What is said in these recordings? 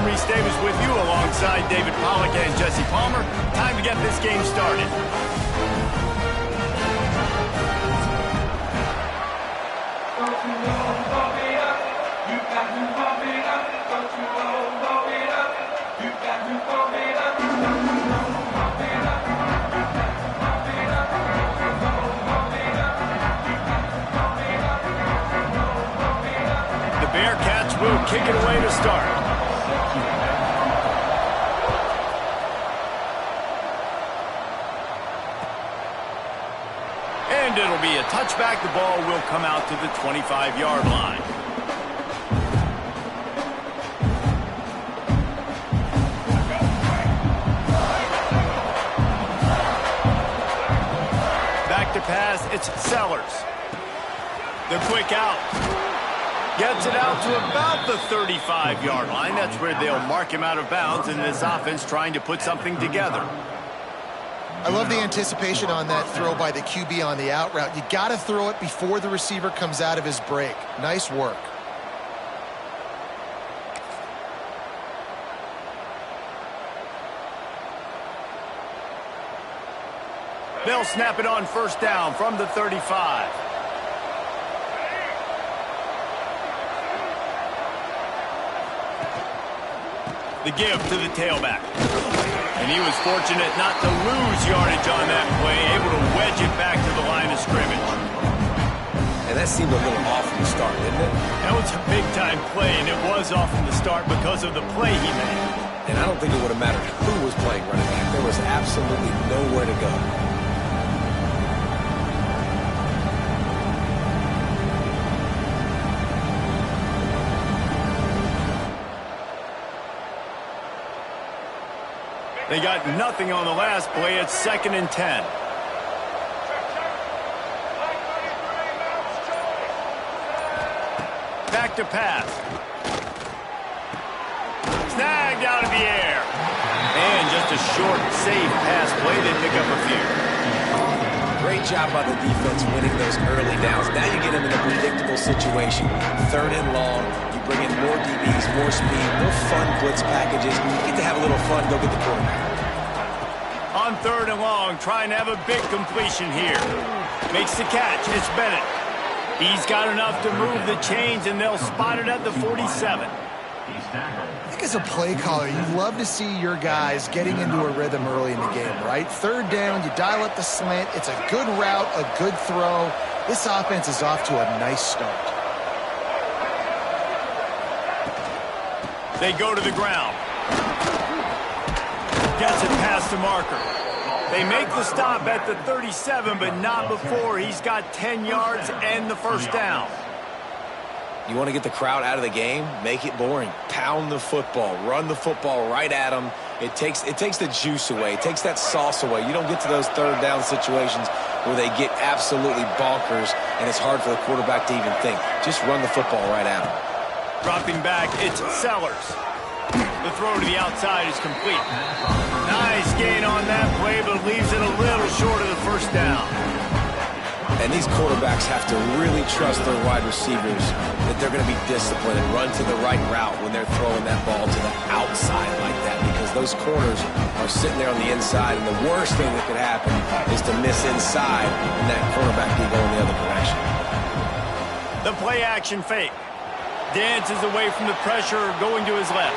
Reese Davis with you alongside David Pollack and Jesse Palmer. Time to get this game started. The Bearcats will kick it away to start. And it'll be a touchback. The ball will come out to the 25-yard line. Back to pass, it's Sellers. The quick out. Gets it out to about the 35-yard line. That's where they'll mark him out of bounds in this offense trying to put something together. I love the anticipation on that throw by the QB on the out route. You got to throw it before the receiver comes out of his break. Nice work. They'll snap it on first down from the 35. The give to the tailback. And he was fortunate not to lose yardage on that play, able to wedge it back to the line of scrimmage. And that seemed a little off from the start, didn't it? That was a big-time play, and it was off from the start because of the play he made. And I don't think it would have mattered who was playing running back. There was absolutely nowhere to go. They got nothing on the last play. It's 2nd and 10. Back to pass. Snagged out of the air. And just a short, safe pass play. They pick up a few. Great job by the defense winning those early downs. Now you get them in a predictable situation. 3rd and long. You bring in more DBs, more speed, more fun blitz packages. You get to have a little fun, go get the quarterback. On 3rd and long, trying to have a big completion here. Makes the catch. It's Bennett. He's got enough to move the chains, and they'll spot it at the 47. I think as a play caller, you love to see your guys getting into a rhythm early in the game, right? 3rd down, you dial up the slant. It's a good route, a good throw. This offense is off to a nice start. They go to the ground. Gets it past the marker. They make the stop at the 37, but not before he's got 10 yards and the first down. You want to get the crowd out of the game? Make it boring. Pound the football. Run the football right at them. It takes the juice away. It takes that sauce away. You don't get to those 3rd down situations where they get absolutely bonkers, and it's hard for the quarterback to even think. Just run the football right at them. Dropping back, it's Sellers. The throw to the outside is complete. Nice gain on that play, but leaves it a little short of the first down. And these quarterbacks have to really trust their wide receivers that they're going to be disciplined and run to the right route when they're throwing that ball to the outside like that, because those corners are sitting there on the inside, and the worst thing that could happen is to miss inside and that cornerback be going the other direction. The play action fake. Dances away from the pressure, going to his left.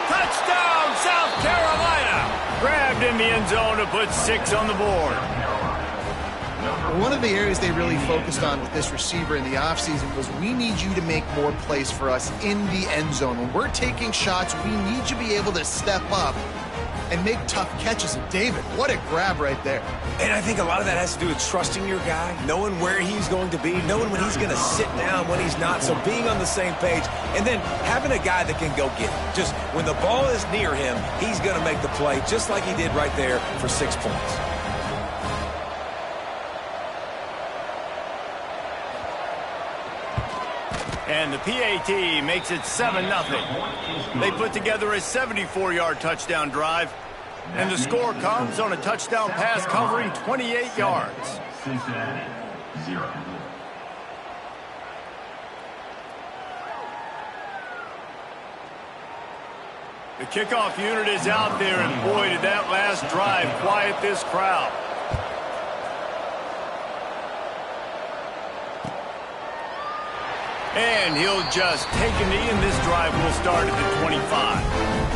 Touchdown, South Carolina! Grabbed in the end zone to put 6 on the board. One of the areas they really focused on with this receiver in the offseason was, we need you to make more plays for us in the end zone. When we're taking shots, we need you to be able to step up and make tough catches. And David, what a grab right there. And I think a lot of that has to do with trusting your guy, knowing where he's going to be, knowing when he's going to sit down, when he's not, so being on the same page, and then having a guy that can go get it. Just when the ball is near him, he's going to make the play, just like he did right there for 6 points. And the PAT makes it 7-0. They put together a 74-yard touchdown drive, and the score comes on a touchdown pass covering 28 yards. Cincinnati, 0. The kickoff unit is out there, and boy, did that last drive quiet this crowd. And he'll just take a knee, and this drive will start at the 25.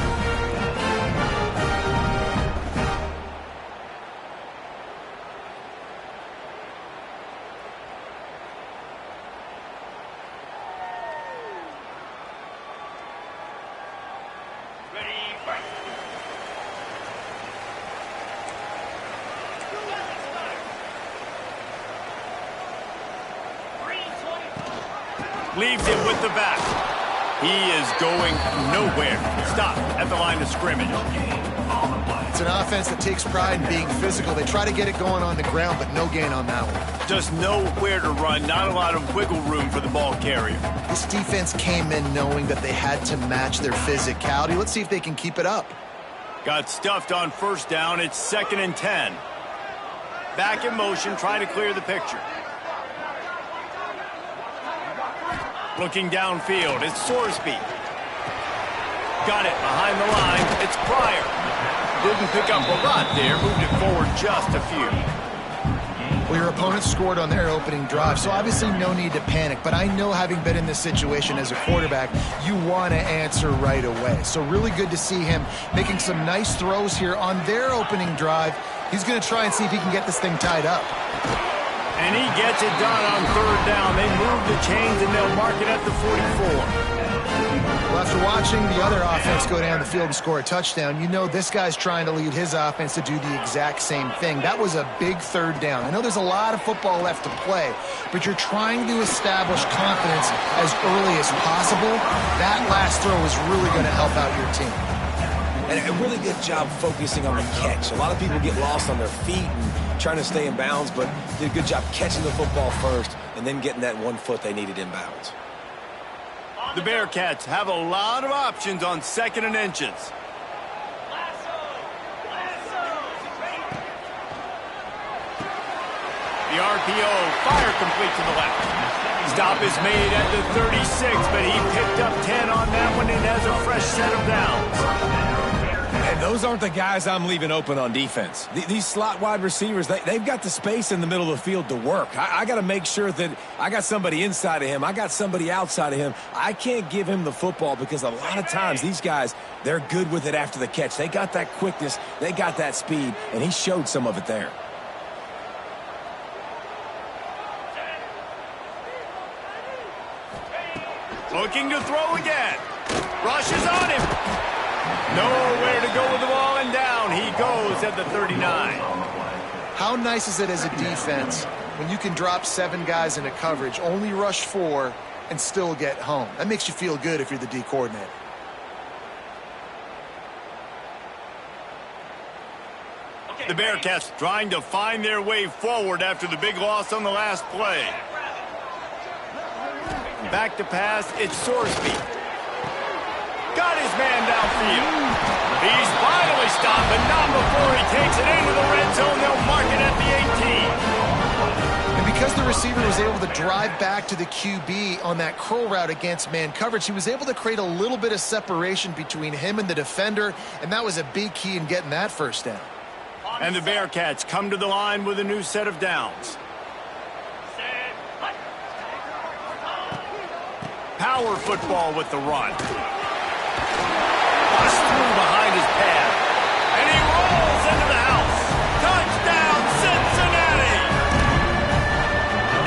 Leaves it with the back. He is going nowhere. Stop at the line of scrimmage. It's an offense that takes pride in being physical. They try to get it going on the ground, but no gain on that one. Just nowhere to run. Not a lot of wiggle room for the ball carrier. This defense came in knowing that they had to match their physicality. Let's see if they can keep it up. Got stuffed on first down. It's 2nd and 10. Back in motion, trying to clear the picture. Looking downfield, it's Sorsby. Got it behind the line, it's Pryor. Didn't pick up a lot there, moved it forward just a few. Well, your opponent scored on their opening drive, so obviously no need to panic. But I know, having been in this situation as a quarterback, you want to answer right away. So really good to see him making some nice throws here on their opening drive. He's going to try and see if he can get this thing tied up. And he gets it done on 3rd down. They move the chains, and they'll mark it at the 44. Well, after watching the other offense go down the field and score a touchdown, you know this guy's trying to lead his offense to do the exact same thing. That was a big 3rd down. I know there's a lot of football left to play, but you're trying to establish confidence as early as possible. That last throw is really going to help out your team. And a really good job focusing on the catch. A lot of people get lost on their feet and trying to stay in bounds, but did a good job catching the football first and then getting that 1 foot they needed in bounds. The Bearcats have a lot of options on 2nd and inches. The RPO, fire complete to the left. Stop is made at the 36, but he picked up 10 on that one and has a fresh set of downs. And those aren't the guys I'm leaving open on defense. These slot wide receivers, they've got the space in the middle of the field to work. I got to make sure that I got somebody inside of him. I got somebody outside of him. I can't give him the football because a lot of times these guys, they're good with it after the catch. They got that quickness. They got that speed, and he showed some of it there. Looking to throw again. Rushes on him. Nowhere to go with the ball, and down he goes at the 39. How nice is it as a defense when you can drop 7 guys into coverage, only rush 4, and still get home? That makes you feel good if you're the D coordinator. The Bearcats trying to find their way forward after the big loss on the last play. Back to pass, it's Sorsby. Got his man downfield. He's finally stopped, but not before he takes it into the red zone. They'll mark it at the 18. And because the receiver was able to drive back to the QB on that curl route against man coverage, he was able to create a little bit of separation between him and the defender, and that was a big key in getting that first down. And the Bearcats come to the line with a new set of downs. Power football with the run. Bust through behind his pad. And he rolls into the house. Touchdown, Cincinnati!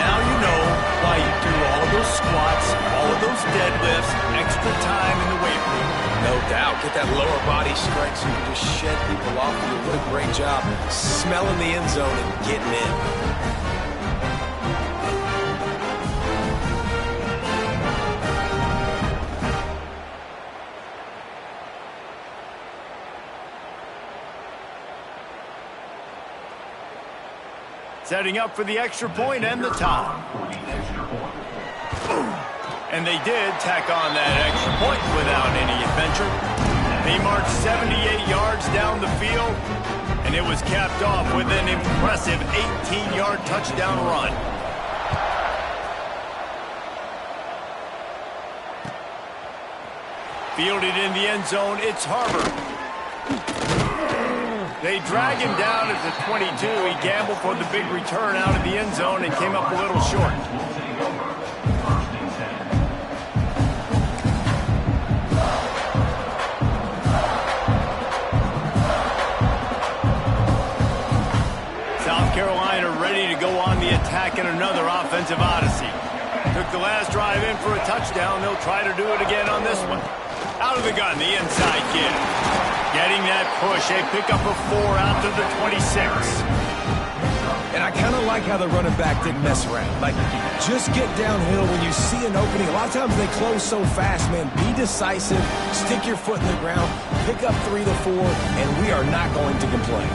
Now you know why you do all of those squats, all of those deadlifts, extra time in the weight room. No doubt. Get that lower body strength so you can just shed people off of you. What a great job smelling the end zone and getting in. Setting up for the extra point and the tie. And they did tack on that extra point without any adventure. They marched 78 yards down the field, and it was capped off with an impressive 18-yard touchdown run. Fielded in the end zone, it's Harbor. They drag him down at the 22. He gambled for the big return out of the end zone and came up a little short. South Carolina ready to go on the attack in another offensive odyssey. Took the last drive in for a touchdown. They'll try to do it again on this one. Out of the gun, the inside kid. Getting that push. They pick up a 4 out to the 26. And I kind of like how the running back didn't mess around. Like, just get downhill when you see an opening. A lot of times they close so fast, man. Be decisive. Stick your foot in the ground. Pick up 3 to 4, and we are not going to complain.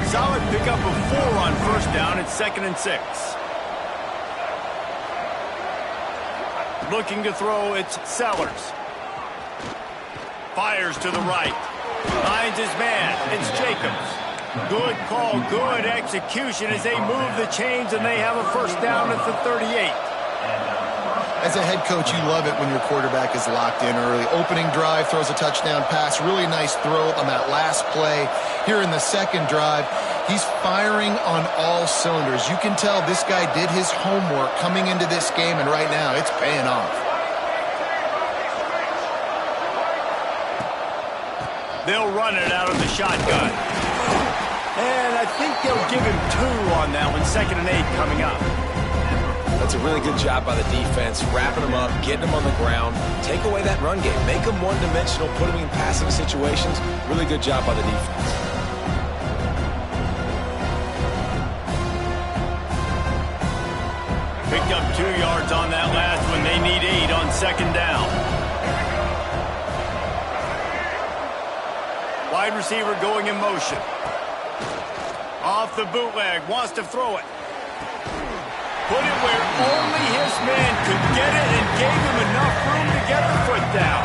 Solid pick up of 4 on first down. It's 2nd and 6. Looking to throw, it's Sellers. Fires to the right. Finds his man. It's Jacobs. Good call, good execution as they move the chains and they have a first down at the 38. As a head coach, you love it when your quarterback is locked in early. Opening drive, throws a touchdown pass. Really nice throw on that last play. Here in the second drive, he's firing on all cylinders. You can tell this guy did his homework coming into this game, and right now it's paying off. They'll run it out of the shotgun. And I think they'll give him 2 on that one. 2nd and 8 coming up. That's a really good job by the defense, wrapping them up, getting them on the ground. Take away that run game. Make them one-dimensional, put them in passing situations. Really good job by the defense. Picked up 2 yards on that last one. They need 8 on 2nd down. Wide receiver going in motion. Off the bootleg, wants to throw it. Put it where only his man could get it and gave him enough room to get the foot down.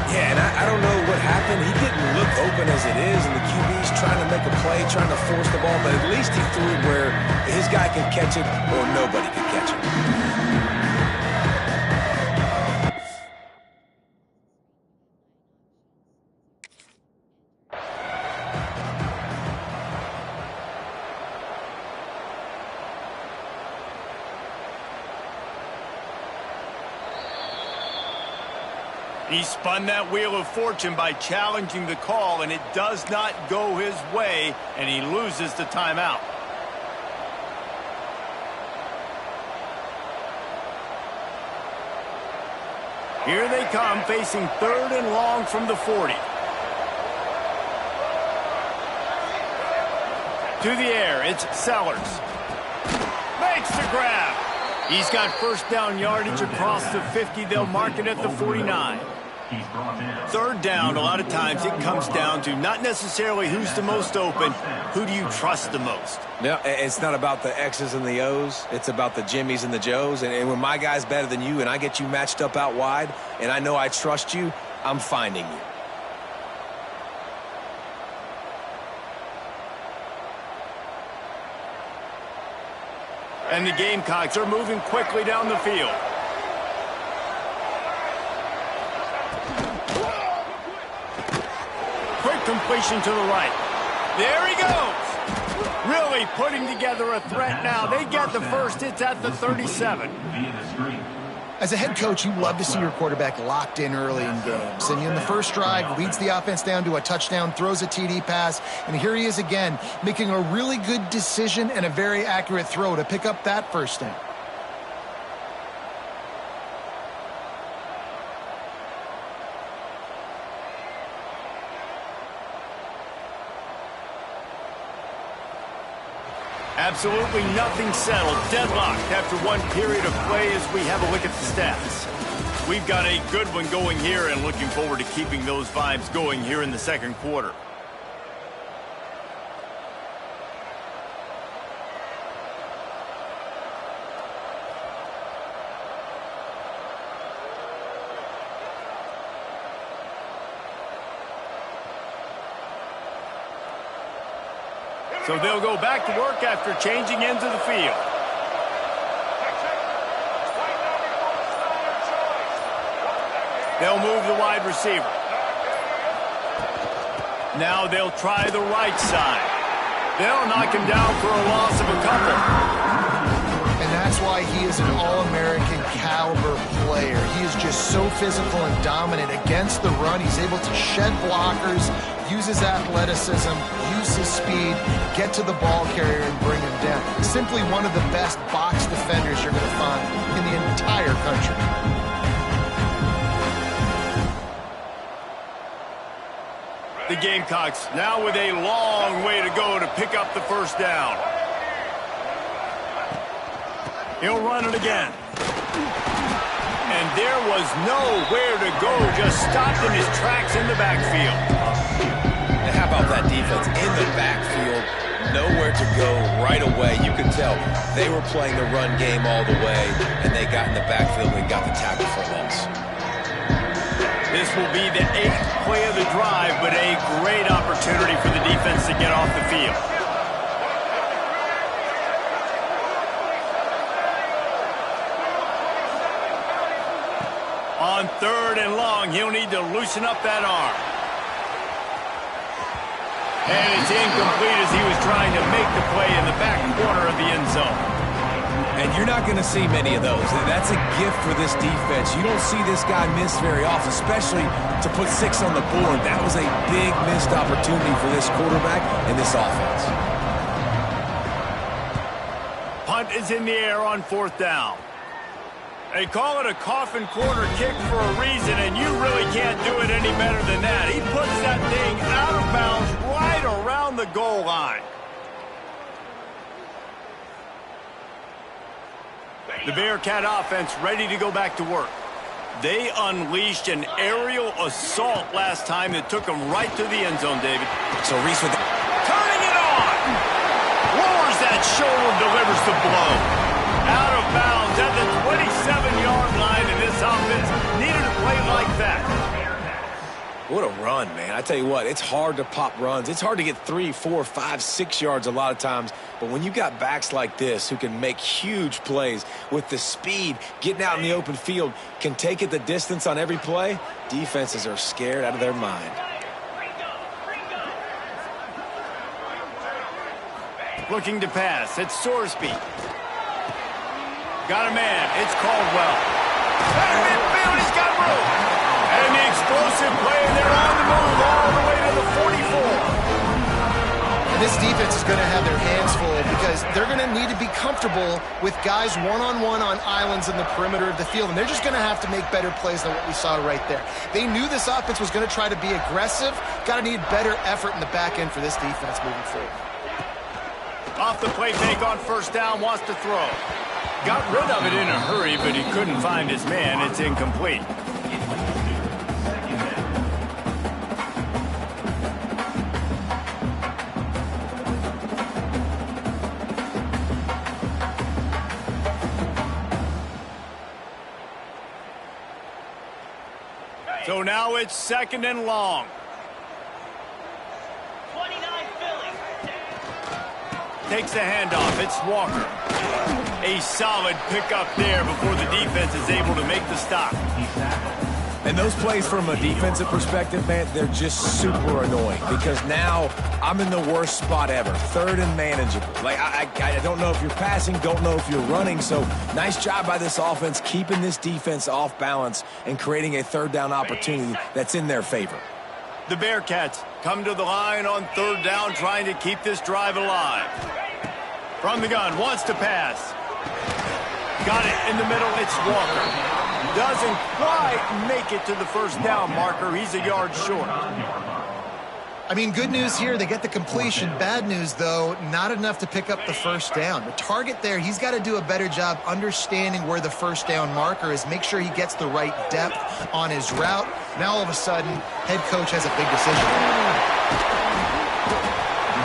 Yeah, and I don't know what happened. He didn't look open as it is, and the QB's trying to make a play, trying to force the ball, but at least he threw it where his guy could catch it or nobody could catch it. He spun that wheel of fortune by challenging the call, and it does not go his way, and he loses the timeout. Here they come, facing 3rd and long from the 40. To the air, it's Sellers. Makes the grab. He's got first down yardage across the 50. They'll mark it at the 49. 3rd down, a lot of times it comes down to not necessarily who's the most open, who do you trust the most? No, it's not about the X's and the O's. It's about the Jimmys and the Joes. And when my guy's better than you and I get you matched up out wide and I know I trust you, I'm finding you. And the Gamecocks are moving quickly down the field. Quick completion to the right. There he goes. Really putting together a threat now. They get the first. It's at the 37. As a head coach, you love to see your quarterback locked in early in games. And in the first drive, leads the offense down to a touchdown, throws a TD pass, and here he is again, making a really good decision and a very accurate throw to pick up that first down. Absolutely nothing settled. Deadlocked after one period of play as we have a look at the stats. We've got a good one going here and looking forward to keeping those vibes going here in the second quarter. So they'll go back to work after changing ends of the field. They'll move the wide receiver. Now they'll try the right side. They'll knock him down for a loss of a couple. And that's why he is an All-American caliber player. He is just so physical and dominant against the run. He's able to shed blockers, use his athleticism, use his speed, get to the ball carrier and bring him down. Simply one of the best box defenders you're going to find in the entire country. The Gamecocks now with a long way to go to pick up the first down. He'll run it again. And there was nowhere to go, just stopped in his tracks in the backfield. And how about that defense in the backfield? Nowhere to go right away. You could tell they were playing the run game all the way, and they got in the backfield and got the tackle for a loss. This will be the 8th play of the drive, but a great opportunity for the defense to get off the field. On 3rd and long, he'll need to loosen up that arm. And it's incomplete as he was trying to make the play in the back corner of the end zone. And you're not going to see many of those. That's a gift for this defense. You don't see this guy miss very often, especially to put 6 on the board. That was a big missed opportunity for this quarterback and this offense. Punt is in the air on 4th down. They call it a coffin corner kick for a reason, and you really can't do it any better than that. He puts that thing out of bounds right around the goal line. The Bearcat offense ready to go back to work. They unleashed an aerial assault last time that took them right to the end zone, David. So Reese with turning it on. Lowers that shoulder, delivers the blow. Out of bounds at the 27-yard line, and this offense needed a play like that. What a run, man. I tell you what, it's hard to pop runs. It's hard to get 3, 4, 5, 6 yards a lot of times. But when you got backs like this who can make huge plays with the speed, getting out in the open field, can take it the distance on every play, defenses are scared out of their mind. Looking to pass. It's Sorsby. Got a man. It's Caldwell. Back midfield. He's got room. And the explosive play, they're on the move all the way to the 44. And this defense is going to have their hands full because they're going to need to be comfortable with guys one-on-one on islands in the perimeter of the field. And they're just going to have to make better plays than what we saw right there. They knew this offense was going to try to be aggressive. Got to need better effort in the back end for this defense moving forward. Off the play fake on 1st down, wants to throw. Got rid of it in a hurry, but he couldn't find his man. It's incomplete. So now it's 2nd and long. 29 Philly. Takes the handoff. It's Walker. A solid pickup there before the defense is able to make the stop. And those plays from a defensive perspective, man, they're just super annoying because now I'm in the worst spot ever, 3rd and manageable. Like, I don't know if you're passing, don't know if you're running. So nice job by this offense keeping this defense off balance and creating a 3rd down opportunity that's in their favor. The Bearcats come to the line on 3rd down, trying to keep this drive alive. From the gun, wants to pass. Got it in the middle, it's Walker. Doesn't quite make it to the 1st down marker. He's a yard short. I mean, good news here, they get the completion. Bad news, though, not enough to pick up the 1st down. The target there, he's got to do a better job understanding where the 1st down marker is, make sure he gets the right depth on his route. Now, all of a sudden, head coach has a big decision.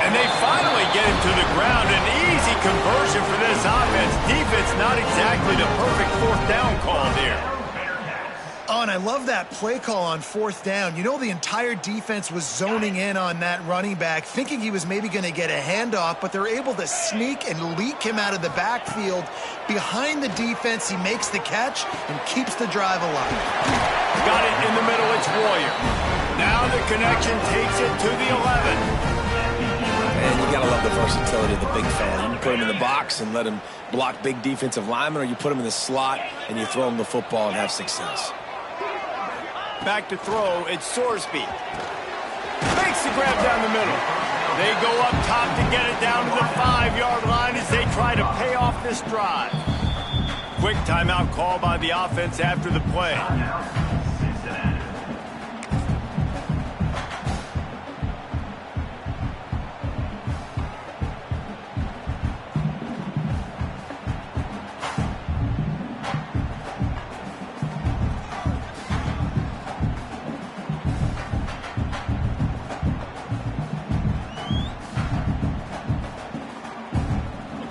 And they finally get him to the ground. An easy conversion for this offense. Defense not exactly the perfect 4th down call there. Oh, and I love that play call on 4th down. You know, the entire defense was zoning in on that running back, thinking he was maybe going to get a handoff, but they're able to sneak and leak him out of the backfield. Behind the defense, he makes the catch and keeps the drive alive. Got it in the middle, it's Warrior. Now the connection takes it to the 11. And you got to love the versatility of the big fella. You can put him in the box and let him block big defensive linemen, or you put him in the slot and you throw him the football and have success. Back to throw, it's Sorsby. Makes the grab down the middle. They go up top to get it down to the 5-yard line as they try to pay off this drive. Quick timeout call by the offense after the play.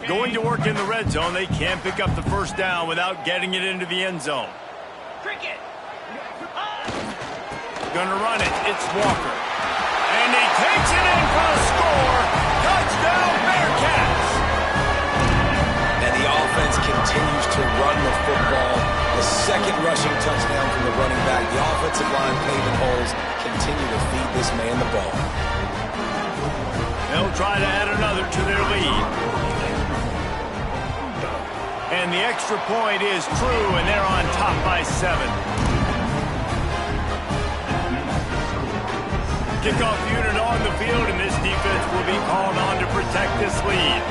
Going to work in the red zone, they can't pick up the first down without getting it into the end zone. Gonna run it, it's Walker. And he takes it in for a score. Touchdown, Bearcats! And the offense continues to run the football. The second rushing touchdown from the running back. The offensive line paving holes continue to feed this man the ball. They'll try to add another to their lead. And the extra point is true, and they're on top by 7. Kickoff unit on the field, and this defense will be called on to protect this lead.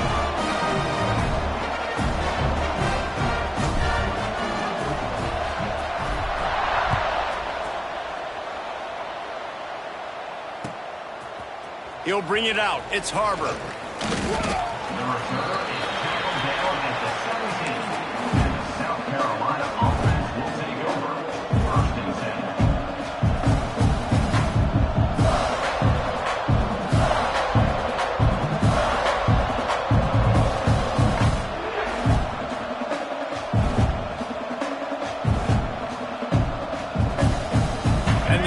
He'll bring it out. It's Harbor.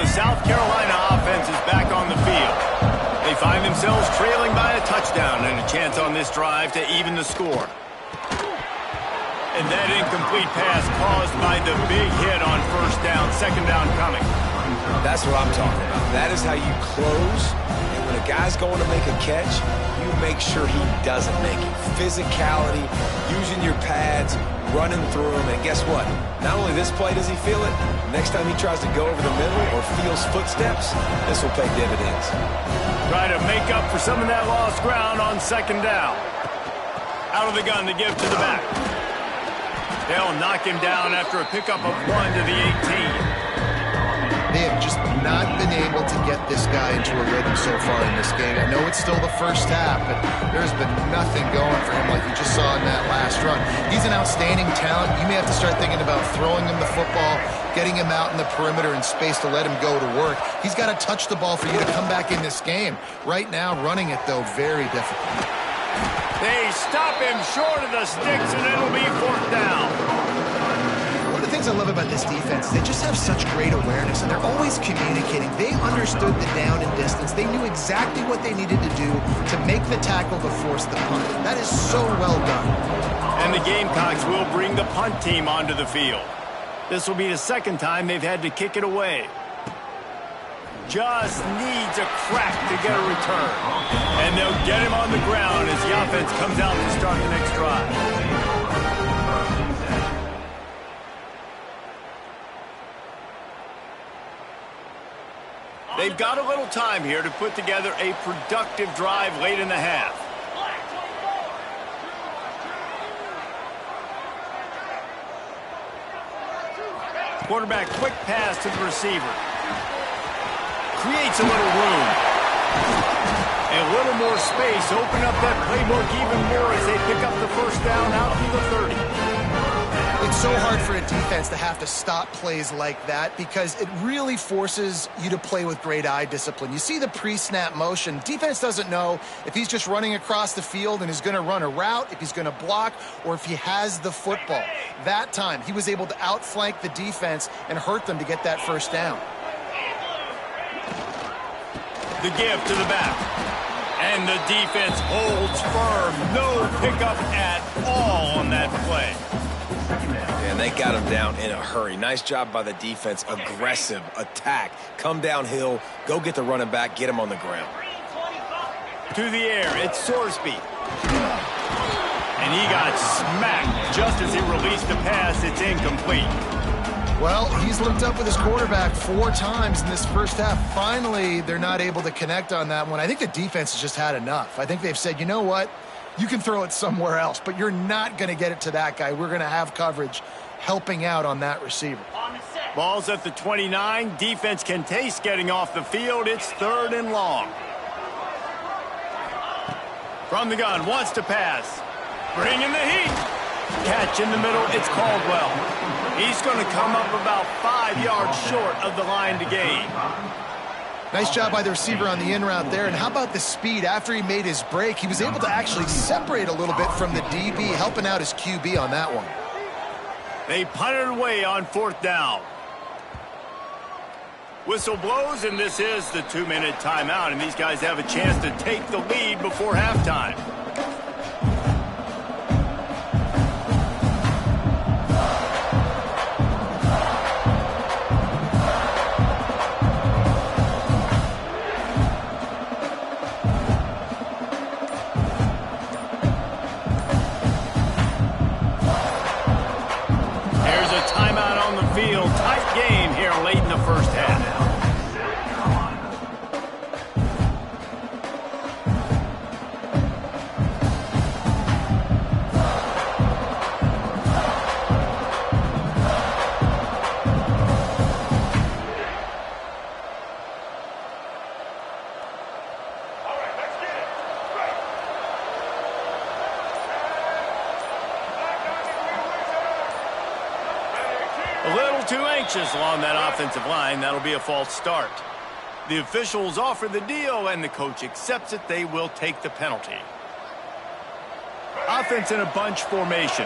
South Carolina offense is back on the field. They find themselves trailing by a touchdown and a chance on this drive to even the score. And that incomplete pass caused by the big hit on first down, second down coming. That's what I'm talking about. That is how you close. And when a guy's going to make a catch, you make sure he doesn't make it. Physicality, using your pads, running through him. And guess what? Not only this play does he feel it, next time he tries to go over the middle or feels footsteps, this will pay dividends. Try to make up for some of that lost ground on second down. Out of the gun to give to the back. They'll knock him down after a pickup of 1 to the 18. They have just not been able to get this guy into a rhythm so far in this game. I know it's still the first half, but there's been nothing going for him like you just saw in that last run. He's an outstanding talent. You may have to start thinking about throwing him the football, getting him out in the perimeter in space to let him go to work. He's got to touch the ball for you to come back in this game. Right now, running it, though, very difficult. They stop him short of the sticks, and it'll be 4th down. One of the things I love about this defense is they just have such great awareness, and they're always communicating. They understood the down and distance. They knew exactly what they needed to do to make the tackle to force the punt. That is so well done. And the Gamecocks will bring the punt team onto the field. This will be the second time they've had to kick it away. Just needs a crack to get a return. And they'll get him on the ground as the offense comes out to start the next drive. They've got a little time here to put together a productive drive late in the half. Quarterback, quick pass to the receiver. Creates a little room. A little more space. Open up that playbook even more as they pick up the first down out to the 30. It's so hard for a defense to have to stop plays like that because it really forces you to play with great eye discipline. You see the pre-snap motion. Defense doesn't know if he's just running across the field and is going to run a route, if he's going to block, or if he has the football. That time, he was able to outflank the defense and hurt them to get that first down. The give to the back. And the defense holds firm. No pickup at all on that play. And they They got him down in a hurry. Nice job by the defense. Aggressive attack. Come downhill, go get the running back, get him on the ground. To the air, it's Sorsby. And he got smacked just as he released the pass. It's incomplete. Well, he's linked up with his quarterback 4 times in this first half. Finally, they're not able to connect on that one. I think the defense has just had enough. I think they've said, you know what? You can throw it somewhere else, but you're not going to get it to that guy. We're going to have coverage helping out on that receiver. Ball's at the 29. Defense can taste getting off the field. It's 3rd and long. From the gun, wants to pass. Bringing the heat. Catch in the middle, it's Caldwell. He's going to come up about 5 yards short of the line to gain. Nice job by the receiver on the in route there. And how about the speed? After he made his break, he was able to actually separate a little bit from the DB, helping out his QB on that one. They punted away on 4th down. Whistle blows, and this is the 2-minute timeout, and these guys have a chance to take the lead before halftime. There's a timeout on the field. Tight game here late in the first half. A little too anxious along that offensive line. That'll be a false start. The officials offer the deal, and the coach accepts it. They will take the penalty. Offense in a bunch formation.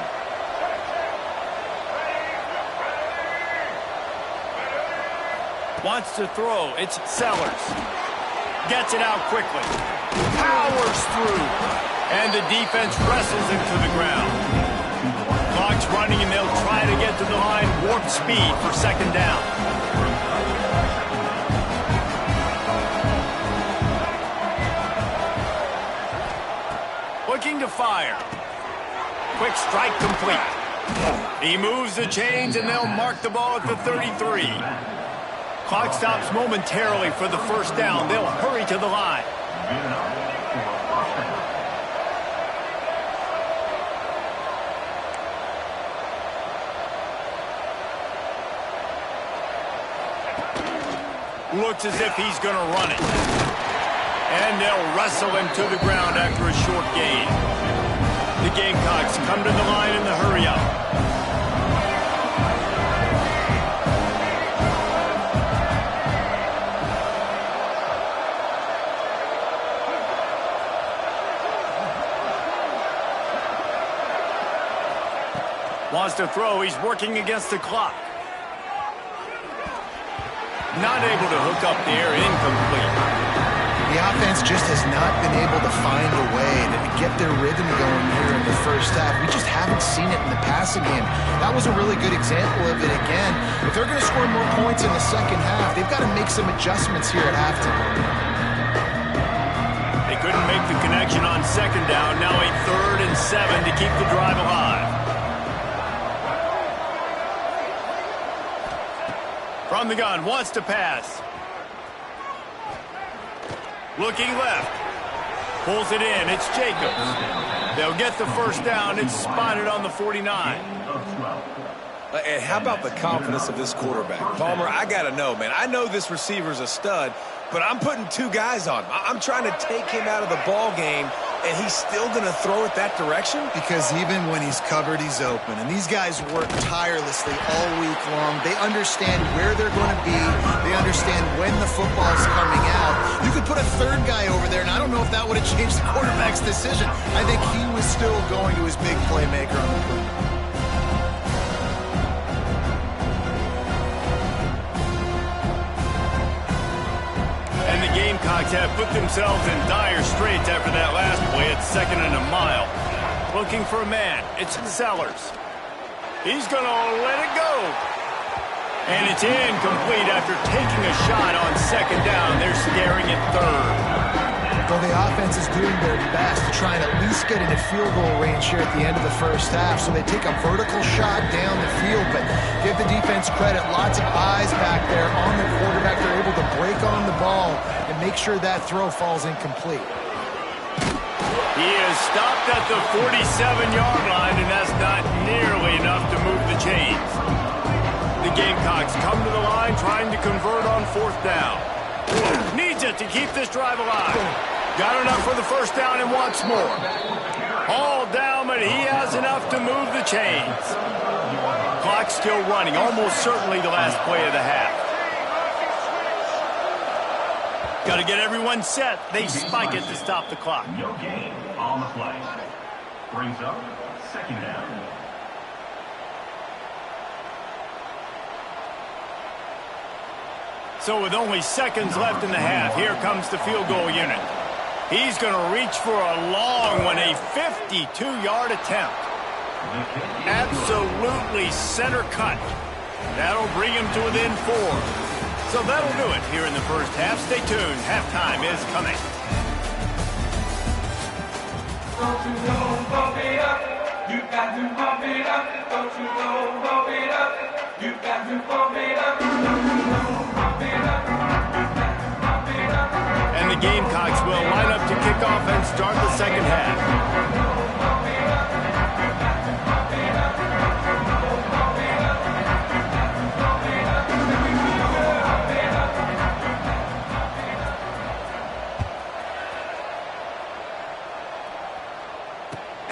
Wants to throw. It's Sellers. Gets it out quickly. Powers through. And the defense wrestles him to the ground. Clock's running, and they'll try to get to the line. Warp speed for 2nd down. Looking to fire. Quick strike complete. He moves the chains, and they'll mark the ball at the 33. Clock stops momentarily for the 1st down. They'll hurry to the line. Looks as if he's going to run it. And they'll wrestle him to the ground after a short gain. The Gamecocks come to the line in the hurry-up. Wants to throw. He's working against the clock. Not able to hook up there, incomplete. The offense just has not been able to find a way to get their rhythm going here in the first half. We just haven't seen it in the passing game. That was a really good example of it again. If they're going to score more points in the second half, they've got to make some adjustments here at halftime. They couldn't make the connection on 2nd down. Now a 3rd and 7 to keep the drive alive. From the gun, wants to pass. Looking left. Pulls it in. It's Jacobs. They'll get the 1st down. It's spotted on the 49. And how about the confidence of this quarterback? Palmer, I got to know, man. I know this receiver's a stud, but I'm putting 2 guys on him. I'm trying to take him out of the ball game, and he's still going to throw it that direction? Because even when he's covered, he's open. And these guys work tirelessly all week long. They understand where they're going to be. They understand when the football's coming out. You could put a 3rd guy over there, and I don't know if that would have changed the quarterback's decision. I think he was still going to his big playmaker on the play. And the Gamecocks have put themselves in dire straits after that last play at 2nd and a mile. Looking for a man. It's Sellers. He's going to let it go. And it's incomplete after taking a shot on second down. They're staring at third. Well, the offense is doing their best to try and at least get into field goal range here at the end of the first half. So they take a vertical shot down the field, but give the defense credit. Lots of eyes back there on the quarterback. They're able to break on the ball and make sure that throw falls incomplete. He is stopped at the 47-yard line, and that's not nearly enough to move the chains. The Gamecocks come to the line trying to convert on fourth down. Needs it to keep this drive alive. Got enough for the first down and wants more. All down, but he has enough to move the chains. Clock still running, almost certainly the last play of the half. Got to get everyone set. They spike it to stop the clock. No gain on the play. Brings up second down. So with only seconds left in the half, here comes the field goal unit. He's going to reach for a long one, a 52-yard attempt. Absolutely center cut. That'll bring him to within 4. So that'll do it here in the first half. Stay tuned. Halftime is coming. Don't you know, bump it up. You got to bump it up. Don't you know, bump it up. You got to bump it up. Don't you know, bump it up. You got to bump it up. And the Gamecocks will line up to kick off and start the second half.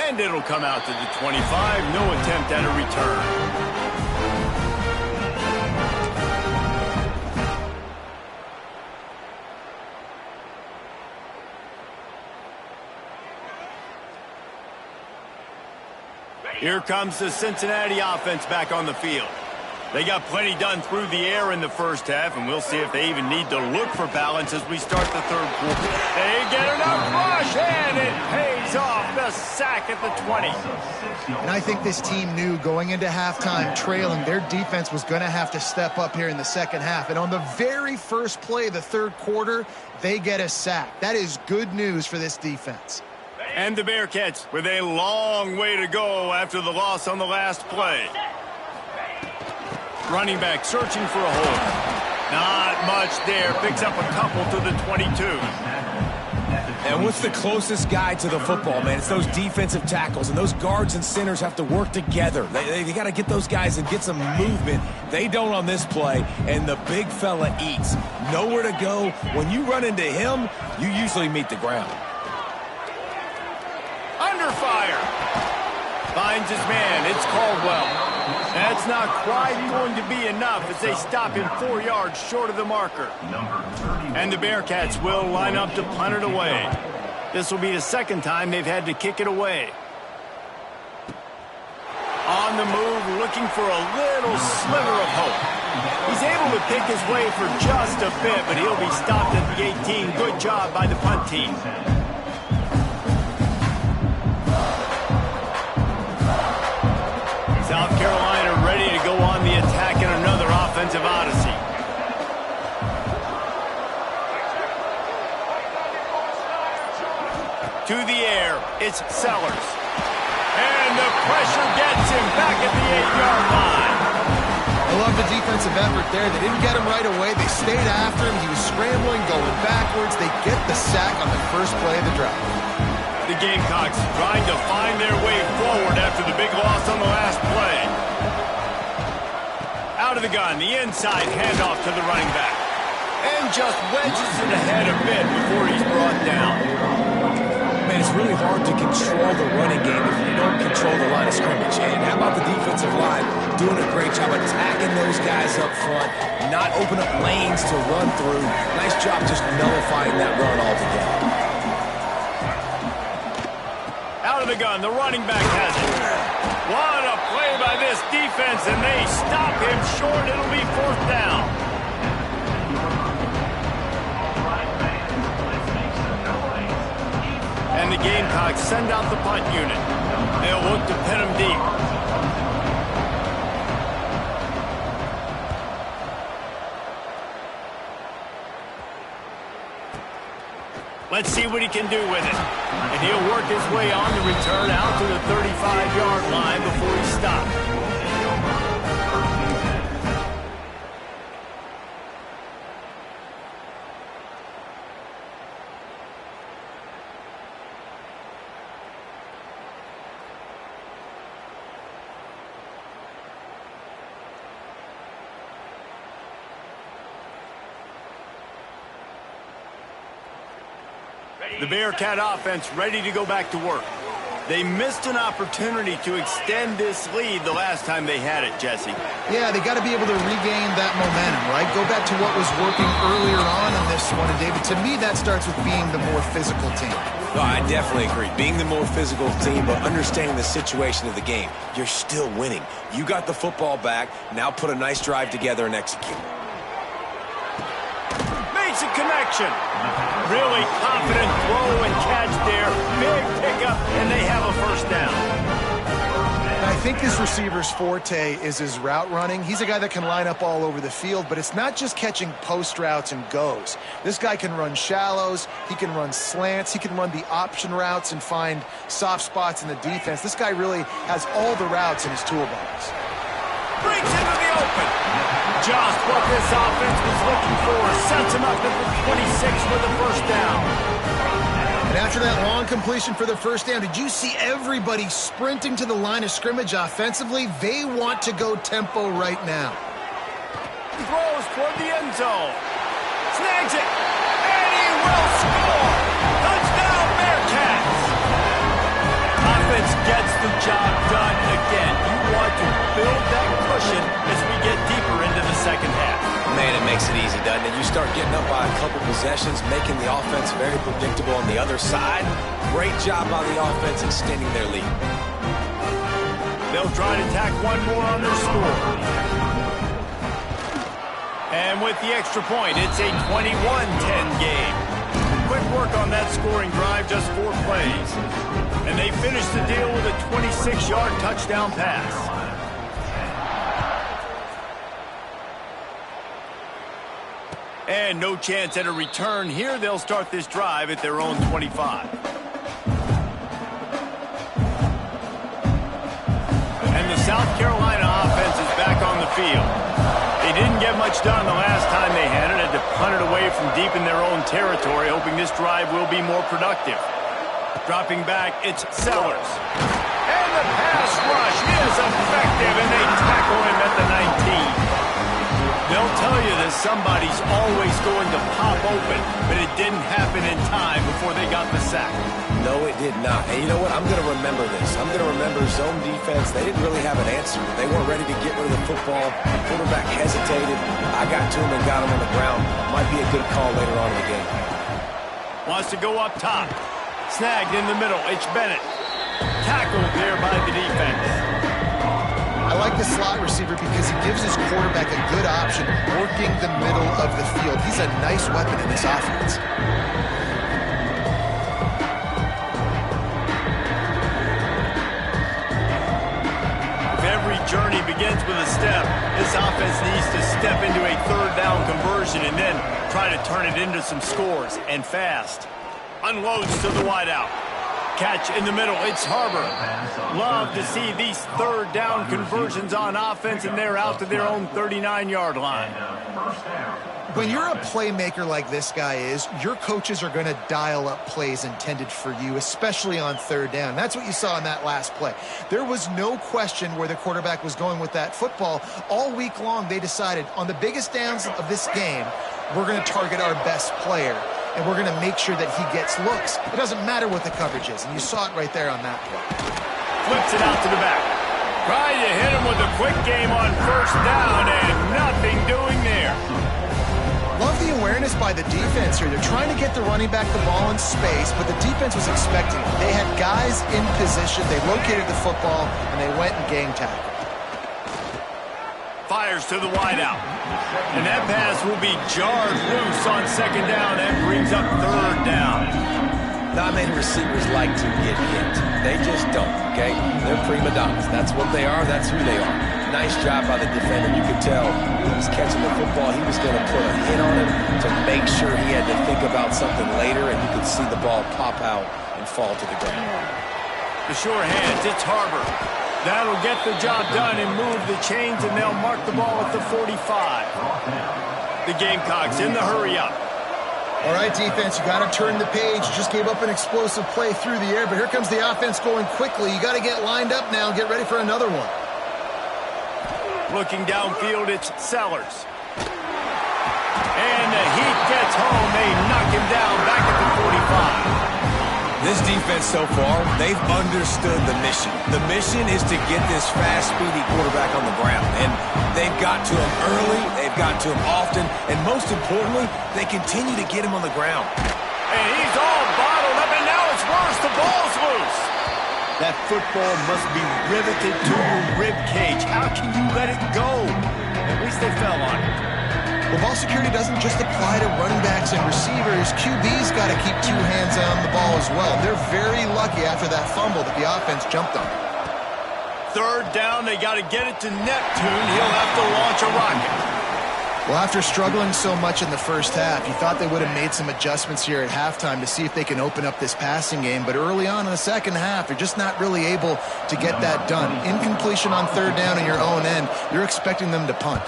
And it'll come out to the 25. No attempt at a return. Here comes the Cincinnati offense back on the field. They got plenty done through the air in the first half, and we'll see if they even need to look for balance as we start the third quarter. They get enough rush, and it pays off. The sack at the 20. And I think this team knew going into halftime trailing, their defense was going to have to step up here in the second half. And on the very first play of the third quarter, they get a sack. That is good news for this defense. And the Bearcats with a long way to go after the loss on the last play. Running back searching for a hole. Not much there. Picks up a couple to the 22. And what's the closest guy to the football, man? It's those defensive tackles, and those guards and centers have to work together. They got to get those guys and get some movement. They don't on this play, and the big fella eats. Nowhere to go. When you run into him, you usually meet the ground. Under fire. Finds his man. It's Caldwell. That's not quite going to be enough as they stop him 4 yards short of the marker. And the Bearcats will line up to punt it away. This will be the second time they've had to kick it away. On the move, looking for a little sliver of hope. He's able to pick his way for just a bit, but he'll be stopped at the 18. Good job by the punt team. South Carolina ready to go on the attack in another offensive odyssey. To the air, it's Sellers. And the pressure gets him back at the 8-yard line. I love the defensive effort there. They didn't get him right away. They stayed after him. He was scrambling, going backwards. They get the sack on the first play of the drive. The Gamecocks trying to find their way forward after the big loss on the last play. Out of the gun, the inside handoff to the running back. And just wedges it ahead a bit before he's brought down. Man, it's really hard to control the running game if you don't control the line of scrimmage. And how about the defensive line doing a great job attacking those guys up front, not open up lanes to run through. Nice job just nullifying that run altogether. Out of the gun, the running back has it. What a play by this defense, and they stop him short. It'll be fourth down. And the Gamecocks send out the punt unit. They'll look to pin him deep. Let's see what he can do with it. And he'll work his way on the return out to the 35-yard line before he stops. The Bearcat offense ready to go back to work. They missed an opportunity to extend this lead the last time they had it, Jesse. Yeah, they got to be able to regain that momentum, right? Go back to what was working earlier on in this one. And, David, to me, that starts with being the more physical team. No, I definitely agree. Being the more physical team, but understanding the situation of the game. You're still winning. You got the football back. Now put a nice drive together and execute. Makes a connection. Really confident throw and catch there. Big pickup, and they have a first down. I think this receiver's forte is his route running. He's a guy that can line up all over the field, but it's not just catching post routes and goes. This guy can run shallows. He can run slants. He can run the option routes and find soft spots in the defense. This guy really has all the routes in his toolbox. Breaks into the open. Just what this offense was looking for. Sets him up at the 26 for the first down. And after that long completion for the first down, did you see everybody sprinting to the line of scrimmage offensively? They want to go tempo right now. Throws toward the end zone. Snags it. And he will score. Touchdown, Bearcats. Offense gets the job done again. You want to build that cushion as we get deeper into the second half. Man, it makes it easy, doesn't it? You start getting up by a couple possessions, making the offense very predictable on the other side. Great job by the offense extending their lead. They'll try to tack one more on their score. And with the extra point, it's a 21-10 game. Quick work on that scoring drive, just 4 plays. And they finish the deal with a 26-yard touchdown pass. And no chance at a return here. They'll start this drive at their own 25. And the South Carolina offense is back on the field. They didn't get much done the last time they had it. Had to punt it away from deep in their own territory, hoping this drive will be more productive. Dropping back, it's Sellers. And the pass rush is effective, and they tackle him at the 19. They'll tell you that somebody's always going to pop open, but it didn't happen in time before they got the sack. No, it did not. And you know what? I'm going to remember this. I'm going to remember zone defense. They didn't really have an answer. They weren't ready to get rid of the football. The quarterback hesitated. I got to him and got him on the ground. Might be a good call later on in the game. Wants to go up top. Snagged in the middle. It's Bennett. Tackled there by the defense. I like the slot receiver because he gives his quarterback a good option working the middle of the field. He's a nice weapon in this offense. If every journey begins with a step, this offense needs to step into a third down conversion and then try to turn it into some scores, and fast. Unloads to the wideout. Catch in the middle, it's Harbor. Love to see these third down conversions on offense, and they're out to their own 39-yard line. When you're a playmaker like this guy is, your coaches are going to dial up plays intended for you, especially on third down. That's what you saw in that last play. There was no question where the quarterback was going with that football. All week long, they decided on the biggest downs of this game, we're going to target our best player. And we're going to make sure that he gets looks. It doesn't matter what the coverage is, and you saw it right there on that play. Flips it out to the back. Trying to hit him with a quick game on first down, and nothing doing there. Love the awareness by the defense here. They're trying to get the running back the ball in space, but the defense was expecting it. They had guys in position. They located the football, and they went and gang tackled. Fires to the wideout. And that pass will be jarred loose on second down and brings up third down. Not many receivers like to get hit. They just don't, okay? They're prima donnas. That's what they are. That's who they are. Nice job by the defender. You could tell he was catching the football. He was going to put a hit on him to make sure he had to think about something later, and you could see the ball pop out and fall to the ground. The sure hands, it's Harbor. That'll get the job done and move the chains, and they'll mark the ball at the 45. The Gamecocks in the hurry-up. All right, defense, you got to turn the page. You just gave up an explosive play through the air, but here comes the offense going quickly. You got to get lined up now and get ready for another one. Looking downfield, it's Sellers. And the heat gets home. They knock him down back at the 45. This defense so far, they've understood the mission. The mission is to get this fast, speedy quarterback on the ground. And they've got to him early, they've got to him often, and most importantly, they continue to get him on the ground. And he's all bottled up, and now it's worse. The ball's loose. That football must be riveted to your rib cage. How can you let it go? At least they fell on it. Well, ball security doesn't just apply to running backs and receivers. QB's got to keep two hands on the ball as well. They're very lucky after that fumble that the offense jumped on. Third down, they got to get it to Neptune. He'll have to launch a rocket. Well, after struggling so much in the first half, you thought they would have made some adjustments here at halftime to see if they can open up this passing game. But early on in the second half, they're just not really able to get that done. Incompletion on third down on your own end, you're expecting them to punt.